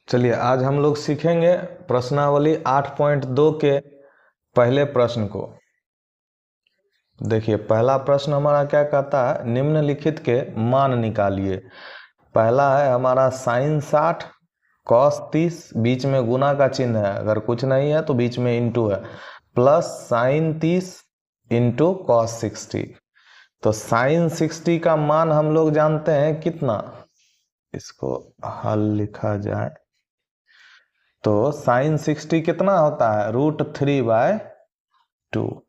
चलिए आज हम लोग सीखेंगे प्रश्नावली 8.2 के पहले प्रश्न को। देखिए पहला प्रश्न हमारा क्या कहता है, निम्नलिखित के मान निकालिए। पहला है हमारा साइन 60 कॉस 30, बीच में गुना का चिन्ह है, अगर कुछ नहीं है तो बीच में इंटू है, प्लस साइन 30 इंटू कॉस 60। तो साइन 60 का मान हम लोग जानते हैं कितना, इसको हल लिखा जाए तो साइन 60 कितना होता है, √3/2।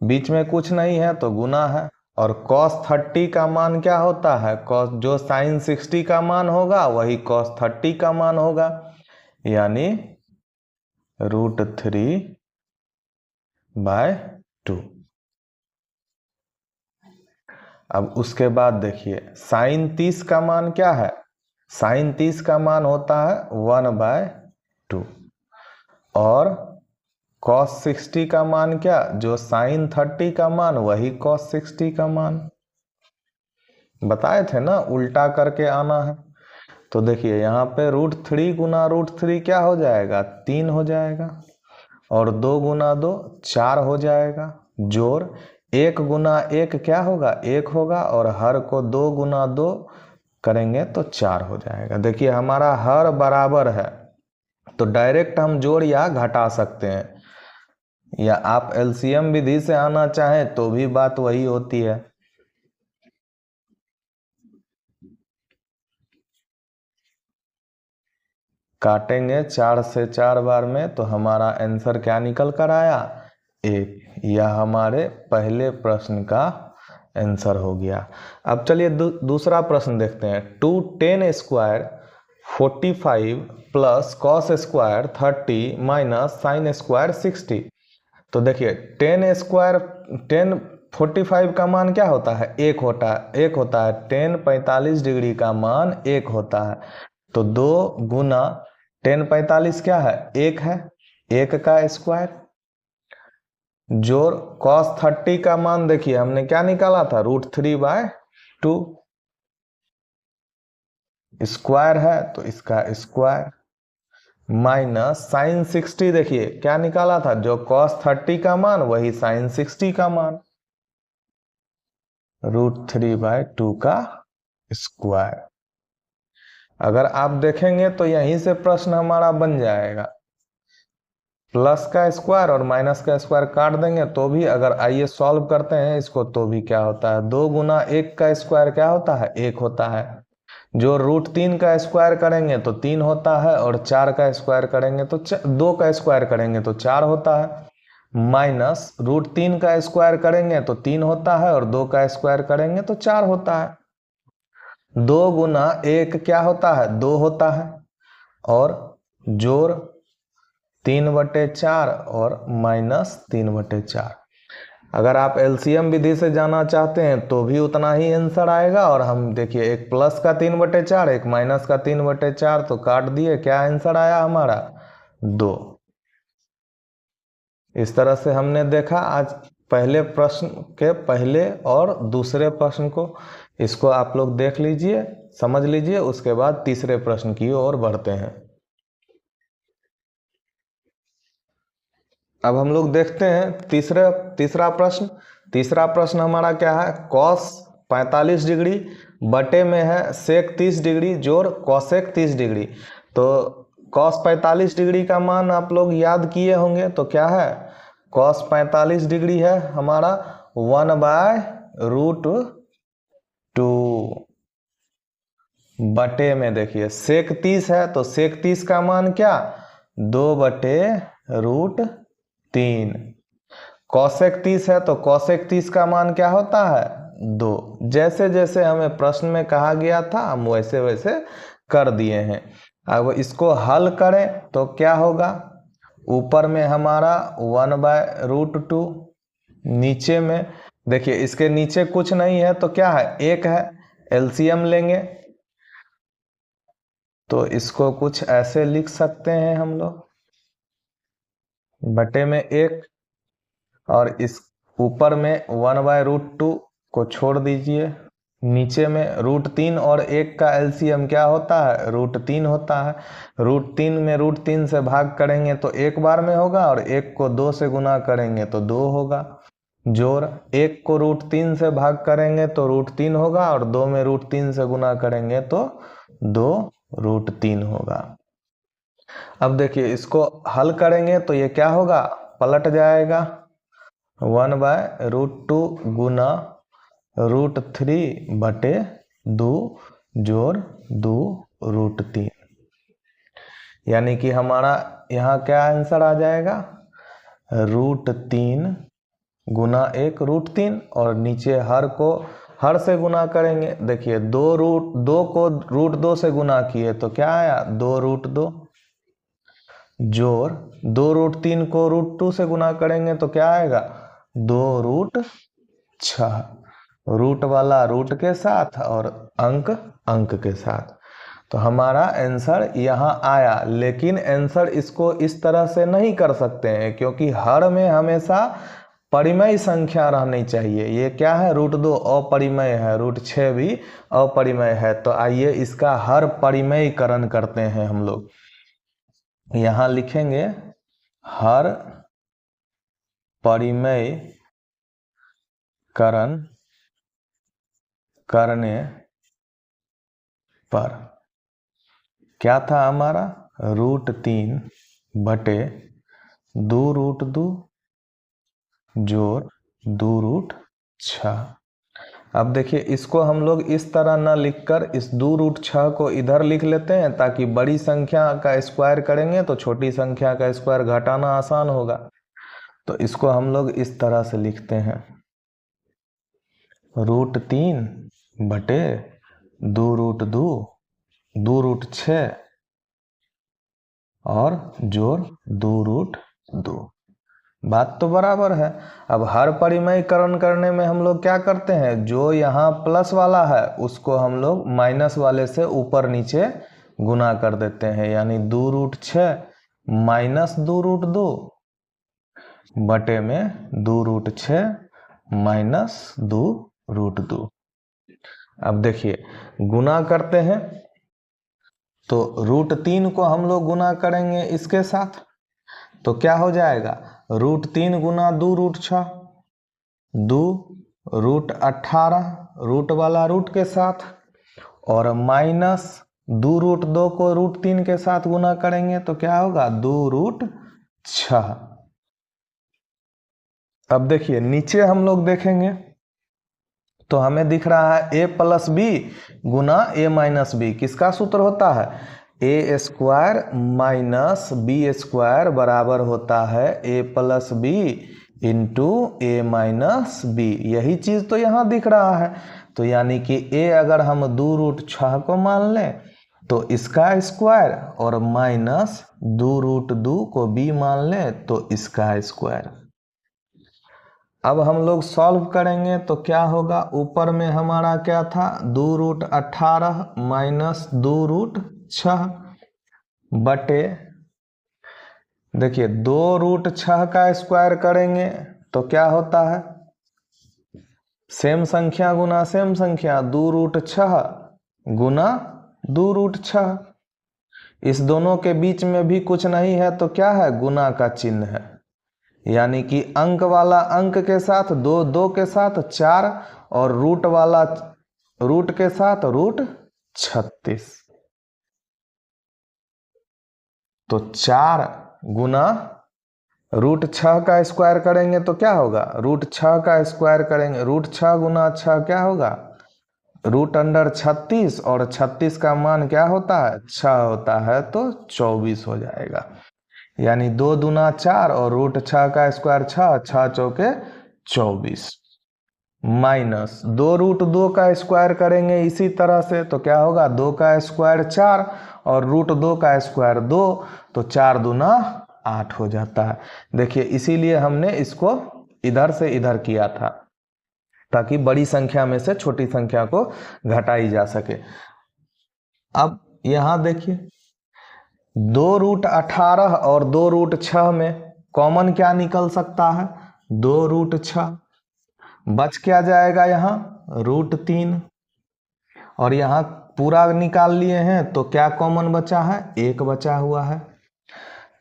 बीच में कुछ नहीं है तो गुना है। और cos 30 का मान क्या होता है, cos जो साइन 60 का मान होगा वही cos 30 का मान होगा, यानी √3/2। अब उसके बाद देखिए साइन 30 का मान क्या है, साइन 30 का मान होता है 1/2। और cos 60 का मान क्या, जो साइन 30 का मान वही cos 60 का मान। बताए थे ना उल्टा करके आना है। तो देखिए यहाँ पे √3 गुना √3 क्या हो जाएगा, 3 हो जाएगा, और 2 गुना 2 4 हो जाएगा, जोड़ 1 गुना 1 क्या होगा, 1 होगा, और हर को 2 गुना 2 करेंगे तो 4 हो जाएगा। देखिए हमारा हर बराबर है तो डायरेक्ट हम जोड़ या घटा सकते हैं, या आप एलसीएम विधि से आना चाहें तो भी बात वही होती है। काटेंगे 4 से 4 बार में तो हमारा आंसर क्या निकल कर आया, 1। यह हमारे पहले प्रश्न का आंसर हो गया। अब चलिए दूसरा प्रश्न देखते हैं। 2tan² 45 plus cos square 30 minus sine square 60। तो देखिए tan 45 का मान क्या होता है, 1 होता है। tan 45 डिग्री का मान 1 होता है, तो 2 गुना tan 45 क्या है, 1 है, 1 का स्क्वायर, जोड़ cos 30 का मान देखिए हमने क्या निकाला था, √3/2, स्क्वायर है तो इसका स्क्वायर, माइनस साइन 60, देखिए क्या निकाला था, जो cos 30 का मान वही साइन 60 का मान, √3/2 का स्क्वायर। अगर आप देखेंगे तो यहीं से प्रश्न हमारा बन जाएगा, प्लस का स्क्वायर और माइनस का स्क्वायर काट देंगे तो भी, अगर आइए सॉल्व करते हैं इसको तो भी क्या होता है, 2 गुना 1 का स्क्वायर क्या होता है, 1 होता है, जो √3 का स्क्वायर करेंगे तो 3 होता है, और 4 का स्क्वायर करेंगे तो 2 का स्क्वायर करेंगे तो 4 होता है, माइनस √3 का स्क्वायर करेंगे तो 3 होता है, और 2 का स्क्वायर करेंगे तो 4 होता है। 2 गुना 1 क्या होता है, 2 होता है, और जोड़ 3/4 और माइनस 3/4। अगर आप एलसीएम विधि से जाना चाहते हैं तो भी उतना ही आंसर आएगा। और हम देखिए एक प्लस का 3/4, एक माइनस का 3/4, तो काट दिए, क्या आंसर आया हमारा, 2। इस तरह से हमने देखा आज पहले प्रश्न के पहले और दूसरे प्रश्न को। इसको आप लोग देख लीजिए, समझ लीजिए, उसके बाद तीसरे प्रश्न की ओर बढ़ते हैं। अब हम लोग देखते हैं तीसरा प्रश्न। तीसरा प्रश्न हमारा क्या है, कॉस 45 डिग्री बटे में है सेक 30 डिग्री जोड़ कॉसेक 30 डिग्री। तो कॉस 45 डिग्री का मान आप लोग याद किए होंगे, तो क्या है, कॉस 45 डिग्री है हमारा 1/√2, बटे में देखिए सेक 30 है तो सेक 30 का मान क्या, 2/√3। कॉसेक 30 है तो कॉसेक 30 का मान क्या होता है, 2। जैसे जैसे हमें प्रश्न में कहा गया था हम वैसे वैसे कर दिए हैं। अब इसको हल करें तो क्या होगा, ऊपर में हमारा 1/√2, नीचे में देखिए इसके नीचे कुछ नहीं है तो क्या है, 1 है, एलसीएम लेंगे तो इसको कुछ ऐसे लिख सकते हैं हम लोग, बटे में 1, और इस ऊपर में 1/√2 को छोड़ दीजिए, नीचे में √3 और 1 का एलसीएम क्या होता है, √3 होता है। √3 में √3 से भाग करेंगे तो एक बार में होगा, और 1 को 2 से गुना करेंगे तो 2 होगा। जोड़ 1 को √3 से भाग करेंगे तो √3 होगा, और 2 में √3 से गुना करेंगे तो 2√3 होगा। अब देखिए इसको हल करेंगे तो ये क्या होगा, पलट जाएगा। 1/√2 गुना √3/2 जोड़ 2√3, यानी कि हमारा यहाँ क्या आंसर आ जाएगा, √3 गुना 1 √3, और नीचे हर से गुना करेंगे। देखिए 2 को √2 से गुना किए तो क्या आया, 2√2 जोड़ 2√3 को √2 से गुना करेंगे तो क्या आएगा, 2√6। रूट वाला रूट के साथ और अंक अंक के साथ। तो हमारा आंसर यहाँ आया, लेकिन आंसर इसको इस तरह से नहीं कर सकते हैं, क्योंकि हर में हमेशा परिमेय संख्या रहनी चाहिए। ये क्या है, √2 अपरिमेय है, √6 भी अपरिमेय है। तो आइए इसका हर परिमेयकरण करते हैं हम लोग। यहाँ लिखेंगे हर परिमेयकरण करने पर क्या था हमारा, √3/2√2 जोड़ 2√6। अब देखिए इसको हम लोग इस तरह न लिखकर इस 2√6 को इधर लिख लेते हैं, ताकि बड़ी संख्या का स्क्वायर करेंगे तो छोटी संख्या का स्क्वायर घटाना आसान होगा। तो इसको हम लोग इस तरह से लिखते हैं, √3/2√2 2√6 और जोड़ 2√2। बात तो बराबर है। अब हर परिमेयकरण करने में हम लोग क्या करते हैं, जो यहाँ प्लस वाला है उसको हम लोग माइनस वाले से ऊपर नीचे गुना कर देते हैं, यानी 2√6 माइनस 2√2 बटे में 2√6 माइनस 2√2। अब देखिए गुना करते हैं तो √3 को हम लोग गुना करेंगे इसके साथ, तो क्या हो जाएगा, √3 गुना 2√6 2√18 रूट वाला रूट के साथ, और माइनस 2√2 को √3 के साथ गुना करेंगे तो क्या होगा, 2√6। अब देखिए नीचे हम लोग देखेंगे तो हमें दिख रहा है a + b Guna a - b। किसका सूत्र होता है, a² - b² बराबर होता है a + b into a - b। यही चीज तो यहाँ दिख रहा है। तो यानी कि a अगर हम 2√6 को मान लें तो इसका स्क्वायर, और माइनस 2√2 को b मान लें तो इसका स्क्वायर। अब हम लोग सॉल्व करेंगे तो क्या होगा, ऊपर में हमारा क्या था, 2√18 माइनस 2√6 बटे, देखिए 2√6 का स्क्वायर करेंगे तो क्या होता है, सेम संख्या गुना सेम संख्या, 2√6 गुना 2√6। इस दोनों के बीच में भी कुछ नहीं है तो क्या है, गुना का चिन्ह है, यानी कि अंक वाला अंक के साथ 2 के साथ 4, और रूट वाला रूट के साथ √36। तो 4 गुना √6 का स्क्वायर करेंगे तो क्या होगा, √6 का स्क्वायर करेंगे, √6 गुना 6 क्या होगा, √36, और 36 का मान क्या होता है, 6 होता है, तो 24 हो जाएगा। यानी 2 दूना 4 और √6 का स्क्वायर 6, 6 चौके 24, माइनस 2√2 का स्क्वायर करेंगे इसी तरह से तो क्या होगा, 2 का स्क्वायर 4 और √2 का स्क्वायर 2, तो 4 दूना 8 हो जाता है। देखिए इसीलिए हमने इसको इधर से इधर किया था, ताकि बड़ी संख्या में से छोटी संख्या को घटाई जा सके। अब यहां देखिए 2√18 और 2√6 में कॉमन क्या निकल सकता है, 2√6, बच क्या जाएगा यहाँ, √3, और यहाँ पूरा निकाल लिए हैं तो क्या कॉमन बचा है, 1 बचा हुआ है।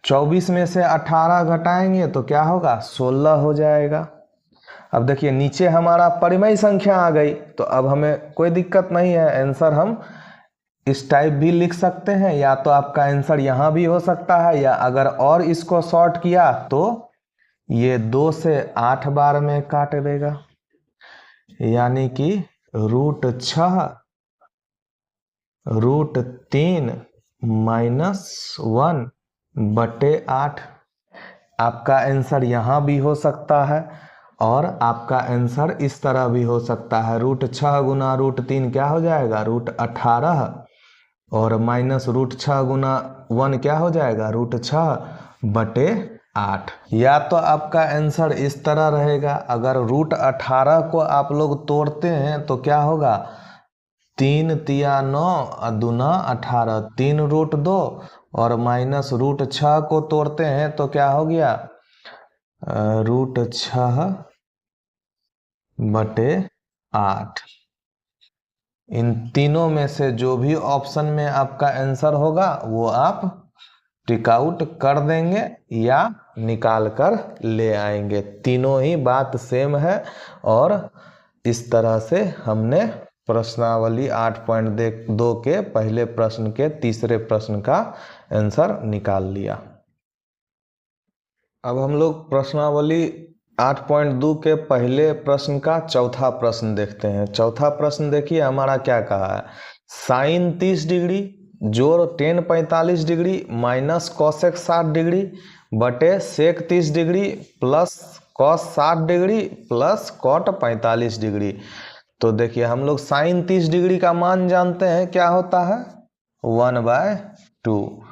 24 में से 18 घटाएंगे तो क्या होगा, 16 हो जाएगा। अब देखिए नीचे हमारा परिमेय संख्या आ गई, तो अब हमें कोई दिक्कत नहीं है, आंसर हम इस टाइप भी लिख सकते हैं, या तो आपका आंसर यहाँ भी हो सकता है, या अगर और इसको शॉर्ट किया तो ये 2 से 8 बार में काट देगा, यानी कि √6 √3 -1/8। आपका आंसर यहाँ भी हो सकता है, और आपका आंसर इस तरह भी हो सकता है। √6 गुना √3 क्या हो जाएगा, √18, और -√6 गुना 1 क्या हो जाएगा, √6/8। या तो आपका आंसर इस तरह रहेगा, अगर √18 को आप लोग तोड़ते हैं तो क्या होगा, 3 तिया 9 दूना 18, 3 √2, और -√6 को तोड़ते हैं तो क्या हो गया, √6/8। इन तीनों में से जो भी ऑप्शन में आपका आंसर होगा वो आप टिक आउट कर देंगे या निकाल कर ले आएंगे। तीनों ही बात सेम है, और इस तरह से हमने प्रश्नावली 8.2 के पहले प्रश्न के तीसरे प्रश्न का आंसर निकाल लिया। अब हम लोग प्रश्नावली 8.2 के पहले प्रश्न का चौथा प्रश्न देखते हैं। चौथा प्रश्न देखिए हमारा क्या कहा है, साइन 30 डिग्री जोड़ tan 45 degree minus cosec 60 degree बटे sec 30 degree plus cos 60 degree plus cot 45 degree. तो देखिए हम लोग साइन 30 डिग्री का मान जानते हैं, क्या होता है, 1/2।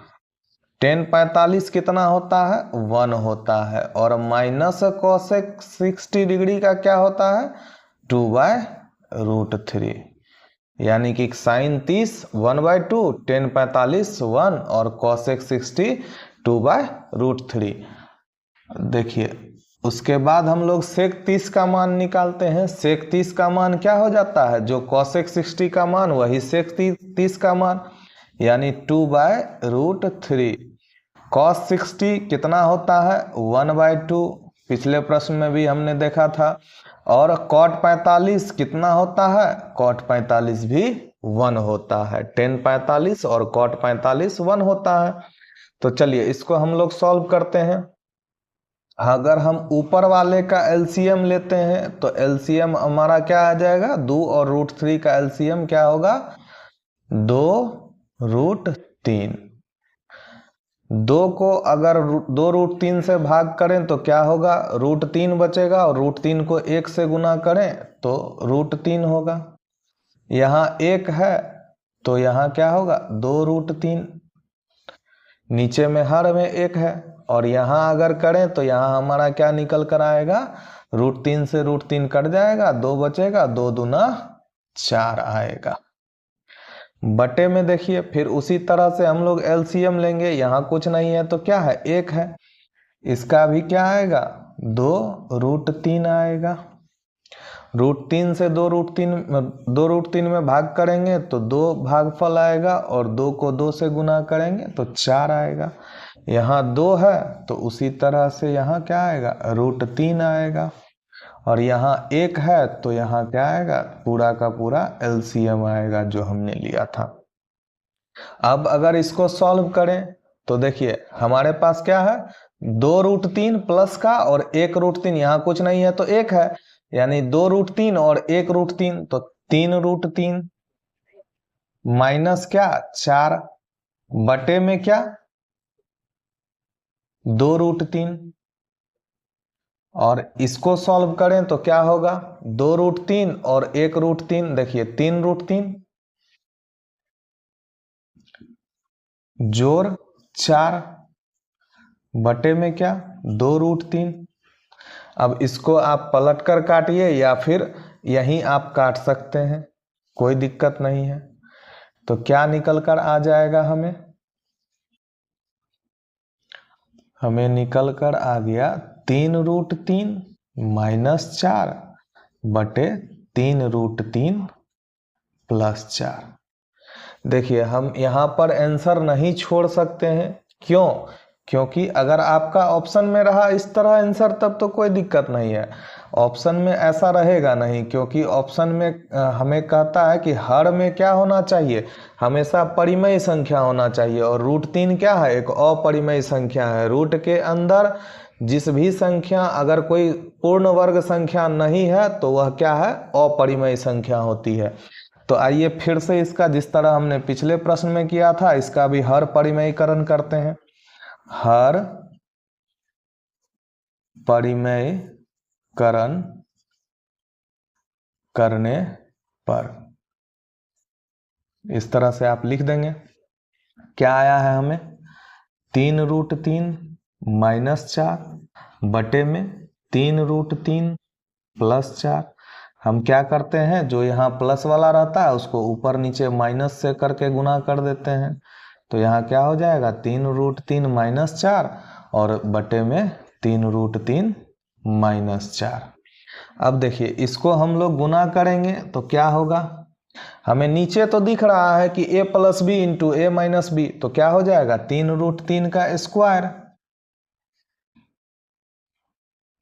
टेन 45 कितना होता है, 1 होता है, और माइनस कॉसेक 60 डिग्री का क्या होता है, 2/√3। यानी कि साइन 30 1/2, टेन 45 1, और कॉसेक 60 2/√3। देखिए उसके बाद हम लोग सेक 30 का मान निकालते हैं। सेक 30 का मान क्या हो जाता है, जो कॉसेक 60 का मान वही सेक 30 का मान, यानी 2/√3। कॉस 60 कितना होता है, 1/2, पिछले प्रश्न में भी हमने देखा था। और कॉट 45 कितना होता है, कॉट 45 भी 1 होता है। टेन 45 और कॉट 45 1 होता है। तो चलिए इसको हम लोग सॉल्व करते हैं। अगर हम ऊपर वाले का एलसीएम लेते हैं तो एलसीएम हमारा क्या आ जाएगा, 2 और √3 का एलसीएम क्या होगा, 2√3। 2 को अगर 2√3 से भाग करें तो क्या होगा, √3 बचेगा, और √3 को 1 से गुना करें तो √3 होगा। यहाँ 1 है तो यहाँ क्या होगा, 2√3। नीचे में हर में 1 है, और यहाँ अगर करें तो यहाँ हमारा क्या निकल कर आएगा, √3 से √3 कट जाएगा, 2 बचेगा, 2 दूना 4 आएगा। बटे में देखिए फिर उसी तरह से हम लोग एलसीएम लेंगे। यहाँ कुछ नहीं है तो क्या है, 1 है, इसका भी क्या आएगा, 2√3 आएगा। √3 से 2√3 में भाग करेंगे तो 2 भागफल आएगा, और 2 को 2 से गुना करेंगे तो 4 आएगा। यहाँ 2 है तो उसी तरह से यहाँ क्या आएगा, √3 आएगा, और यहाँ 1 है तो यहाँ क्या आएगा, पूरा का पूरा एलसीएम आएगा जो हमने लिया था। अब अगर इसको सॉल्व करें तो देखिए हमारे पास क्या है, 2√3 प्लस का और 1√3, यहाँ कुछ नहीं है तो 1 है, यानी 2√3 और 1√3, तो 3√3 माइनस क्या, 4 बटे में क्या, 2√3। और इसको सॉल्व करें तो क्या होगा, 2√3 और 1√3, देखिए 3√3 जोड़ 4 बटे में क्या, 2√3। अब इसको आप पलट कर काटिए या फिर यहीं आप काट सकते हैं, कोई दिक्कत नहीं है। तो क्या निकल कर आ जाएगा, हमें निकल कर आ गया 3√3 माइनस 4 बटे 3√3 +4। देखिए हम यहाँ पर आंसर नहीं छोड़ सकते हैं, क्यों? क्योंकि अगर आपका ऑप्शन में रहा इस तरह आंसर तब तो कोई दिक्कत नहीं है, ऑप्शन में ऐसा रहेगा नहीं, क्योंकि ऑप्शन में हमें कहता है कि हर में क्या होना चाहिए, हमेशा परिमेय संख्या होना चाहिए, और √3 क्या है, एक अपरिमेय संख्या है। रूट के अंदर जिस भी संख्या अगर कोई पूर्ण वर्ग संख्या नहीं है तो वह क्या है, अपरिमेय संख्या होती है। तो आइए फिर से इसका जिस तरह हमने पिछले प्रश्न में किया था इसका भी हर परिमेयकरण करते हैं। हर परिमेयकरण करने पर इस तरह से आप लिख देंगे। क्या आया है हमें, 3√3 -4 बटे में 3√3 +4। हम क्या करते हैं, जो यहाँ प्लस वाला रहता है उसको ऊपर नीचे माइनस से करके गुना कर देते हैं। तो यहाँ क्या हो जाएगा, 3√3 -4 और बटे में 3√3 -4। अब देखिए इसको हम लोग गुना करेंगे तो क्या होगा, हमें नीचे तो दिख रहा है कि a + b × a - b, तो क्या हो जाएगा 3√3 का स्क्वायर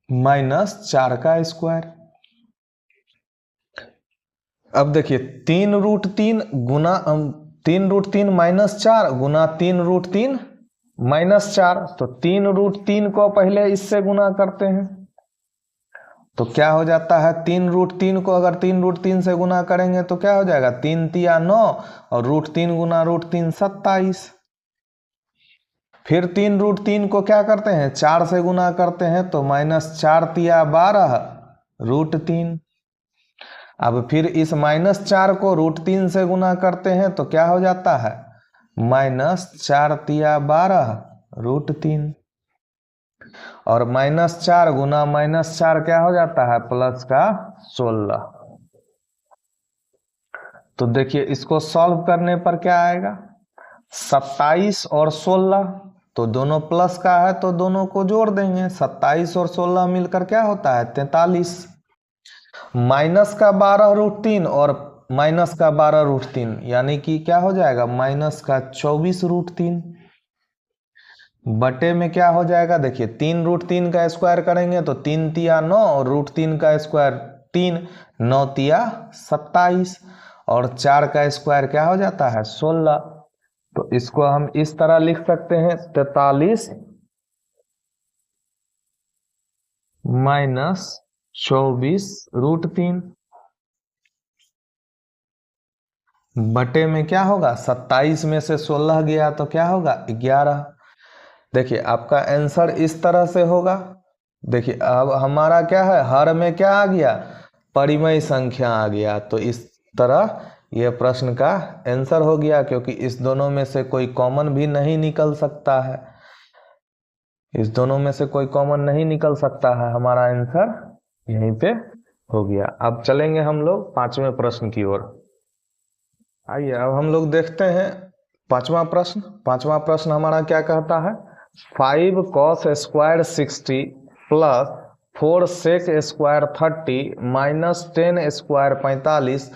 -4 का स्क्वायर। अब देखिए 3√3 गुना 3√3 -4 गुना 3√3 -4, तो 3√3 को पहले इससे गुना करते हैं तो क्या हो जाता है, 3√3 को अगर 3√3 से गुना करेंगे तो क्या हो जाएगा, 3 तिया 9 और √3 गुना √3 27। फिर 3√3 को क्या करते हैं, 4 से गुना करते हैं तो -4 तिया 12 √3। अब फिर इस -4 को √3 से गुना करते हैं तो क्या हो जाता है, -4 तिया 12 √3, और -4 गुना -4 क्या हो जाता है, प्लस का 16। तो देखिए इसको सॉल्व करने पर क्या आएगा, 27 और 16, तो दोनों प्लस का है तो दोनों को जोड़ देंगे, 27 और 16 मिलकर क्या होता है 43, माइनस का 12 √3 और माइनस का 12 √3 यानी कि क्या हो जाएगा, माइनस का 24 √3 बटे में क्या हो जाएगा, देखिए 3√3 का स्क्वायर करेंगे तो 3 तिया 9 और √3 का स्क्वायर 3, 9 तिया 27 और 4 का स्क्वायर क्या हो जाता है 16। तो इसको हम इस तरह लिख सकते हैं 43 - 24 √3 बटे में क्या होगा, 27 में से 16 गया तो क्या होगा 11। देखिए आपका आंसर इस तरह से होगा। देखिए अब हमारा क्या है, हर में क्या आ गया, परिमेय संख्या आ गया, तो इस तरह यह प्रश्न का आंसर हो गया, क्योंकि इस दोनों में से कोई कॉमन भी नहीं निकल सकता है, इस दोनों में से कोई कॉमन नहीं निकल सकता है, हमारा आंसर यहीं पे हो गया। अब चलेंगे हम लोग 5वें प्रश्न की ओर। आइए अब हम लोग देखते हैं 5वां प्रश्न। 5वां प्रश्न हमारा क्या कहता है, 5 cos square 60 plus 4 sec square 30 minus 10 square 45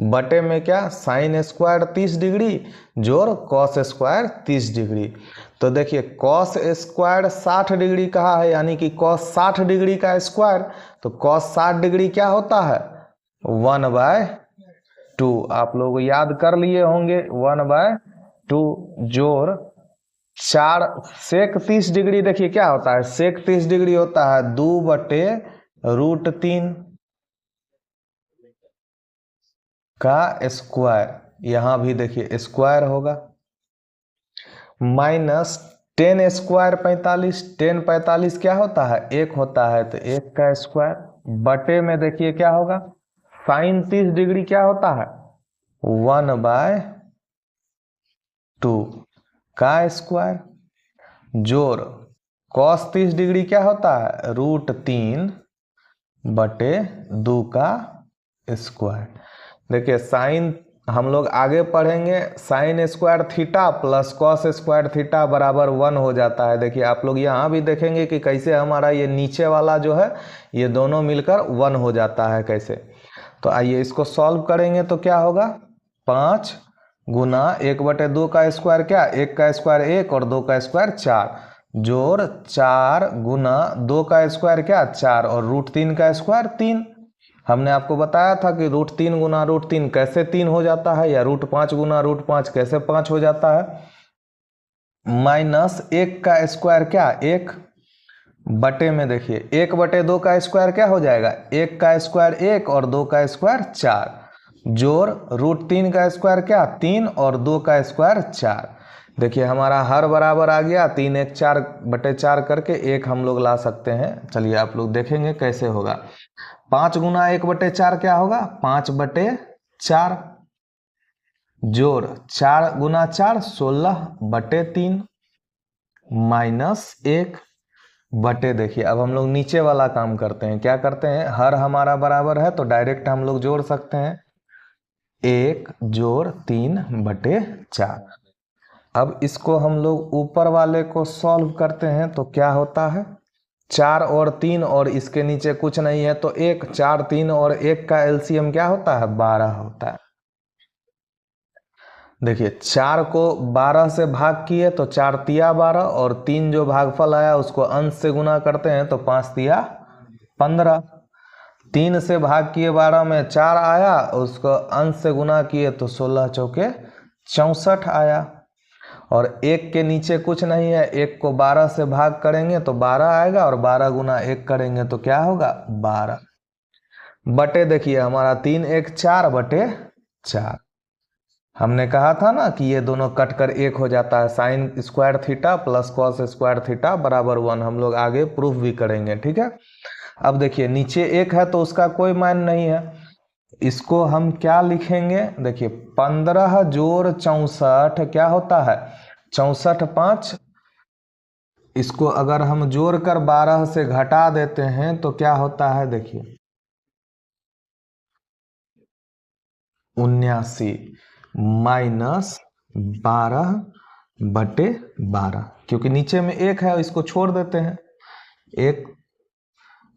बटे में क्या, साइन स्क्वायर 30 डिग्री जोड़ कॉस स्क्वायर 30 डिग्री। तो देखिए कॉस स्क्वायर 60 डिग्री कहा है, यानी कि कॉस 60 डिग्री का स्क्वायर, तो कॉस 60 डिग्री क्या होता है 1/2। आप लोग याद कर लिए होंगे 1/2 जोड़ 4 सेक 30 डिग्री, देखिए क्या होता है, सेक 30 डिग्री होता है 2/√3 का स्क्वायर, यहां भी देखिए स्क्वायर होगा, माइनस 10 स्क्वायर 45, 10 45 क्या होता है 1 होता है, तो 1 का स्क्वायर बटे में देखिए क्या होगा, साइन 30 डिग्री क्या होता है 1/2 का स्क्वायर जोड़ कॉस 30 डिग्री क्या होता है √3/2 का स्क्वायर। देखिए साइन हम लोग आगे पढ़ेंगे, sine square theta plus cos square theta बराबर 1 हो जाता है। देखिए आप लोग यहाँ भी देखेंगे कि कैसे हमारा ये नीचे वाला जो है ये दोनों मिलकर 1 हो जाता है कैसे। तो आइए इसको सॉल्व करेंगे तो क्या होगा, 5 गुना 1/2 का स्क्वायर क्या, 1 का स्क्वायर 1 और 2 का स्क्वायर 4, जोड़ 4 गुना 2 का स्क्वायर क्या 4 और √3 का स्क्वायर 3। हमने आपको बताया था कि √3 गुना √3 कैसे 3 हो जाता है, या √5 गुना √5 कैसे 5 हो जाता है, माइनस 1 का स्क्वायर क्या 1 बटे में देखिए 1/2 का स्क्वायर क्या हो जाएगा, 1 का स्क्वायर 1 और 2 का स्क्वायर 4, जोड़ √3 का स्क्वायर क्या 3 और 2 का स्क्वायर 4। देखिए हमारा हर बराबर आ गया, 3 1 4/4 करके 1 हम लोग ला सकते हैं। चलिए आप लोग देखेंगे कैसे होगा। 5 गुना 1/4 क्या होगा 5/4, जोड़ 4 गुना 4 16/3, माइनस 1 बटे, देखिए अब हम लोग नीचे वाला काम करते हैं। क्या करते हैं, हर हमारा बराबर है तो डायरेक्ट हम लोग जोड़ सकते हैं, 1 जोड़ 3/4। अब इसको हम लोग ऊपर वाले को सॉल्व करते हैं तो क्या होता है, 4 और 3 और इसके नीचे कुछ नहीं है तो 1, 4 3 और 1 का एलसीएम क्या होता है 12 होता है। देखिए 4 को 12 से भाग किए तो 4 तिया 12 और 3 जो भागफल आया उसको अंश से गुना करते हैं तो 5 तिया 15। 3 से भाग किए 12 में 4 आया, उसको अंश से गुना किए तो 16 चौके 64 आया। और 1 के नीचे कुछ नहीं है, 1 को 12 से भाग करेंगे तो 12 आएगा और 12 गुना 1 करेंगे तो क्या होगा 12 बटे, देखिए हमारा 3 1 4/4। हमने कहा था ना कि ये दोनों कट कर 1 हो जाता है, sine square theta plus cos square theta बराबर 1। हम लोग आगे प्रूफ भी करेंगे, ठीक है। अब देखिए नीचे 1 है तो उसका कोई मान नहीं है, इसको हम क्या लिखेंगे, देखिए 15 जोड़ 64 क्या होता है 64 5, इसको अगर हम जोड़ कर 12 से घटा देते हैं तो क्या होता है, देखिए 79 माइनस 12/12, क्योंकि नीचे में 1 है इसको छोड़ देते हैं, 1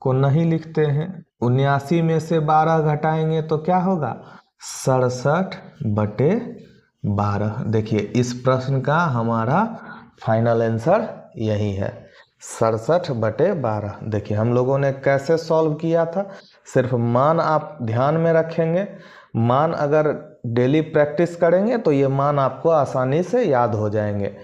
को नहीं लिखते हैं। 79 में से 12 घटाएंगे तो क्या होगा 67/12। देखिए इस प्रश्न का हमारा फाइनल आंसर यही है 67/12। देखिए हम लोगों ने कैसे सॉल्व किया था, सिर्फ मान आप ध्यान में रखेंगे, मान अगर डेली प्रैक्टिस करेंगे तो ये मान आपको आसानी से याद हो जाएंगे।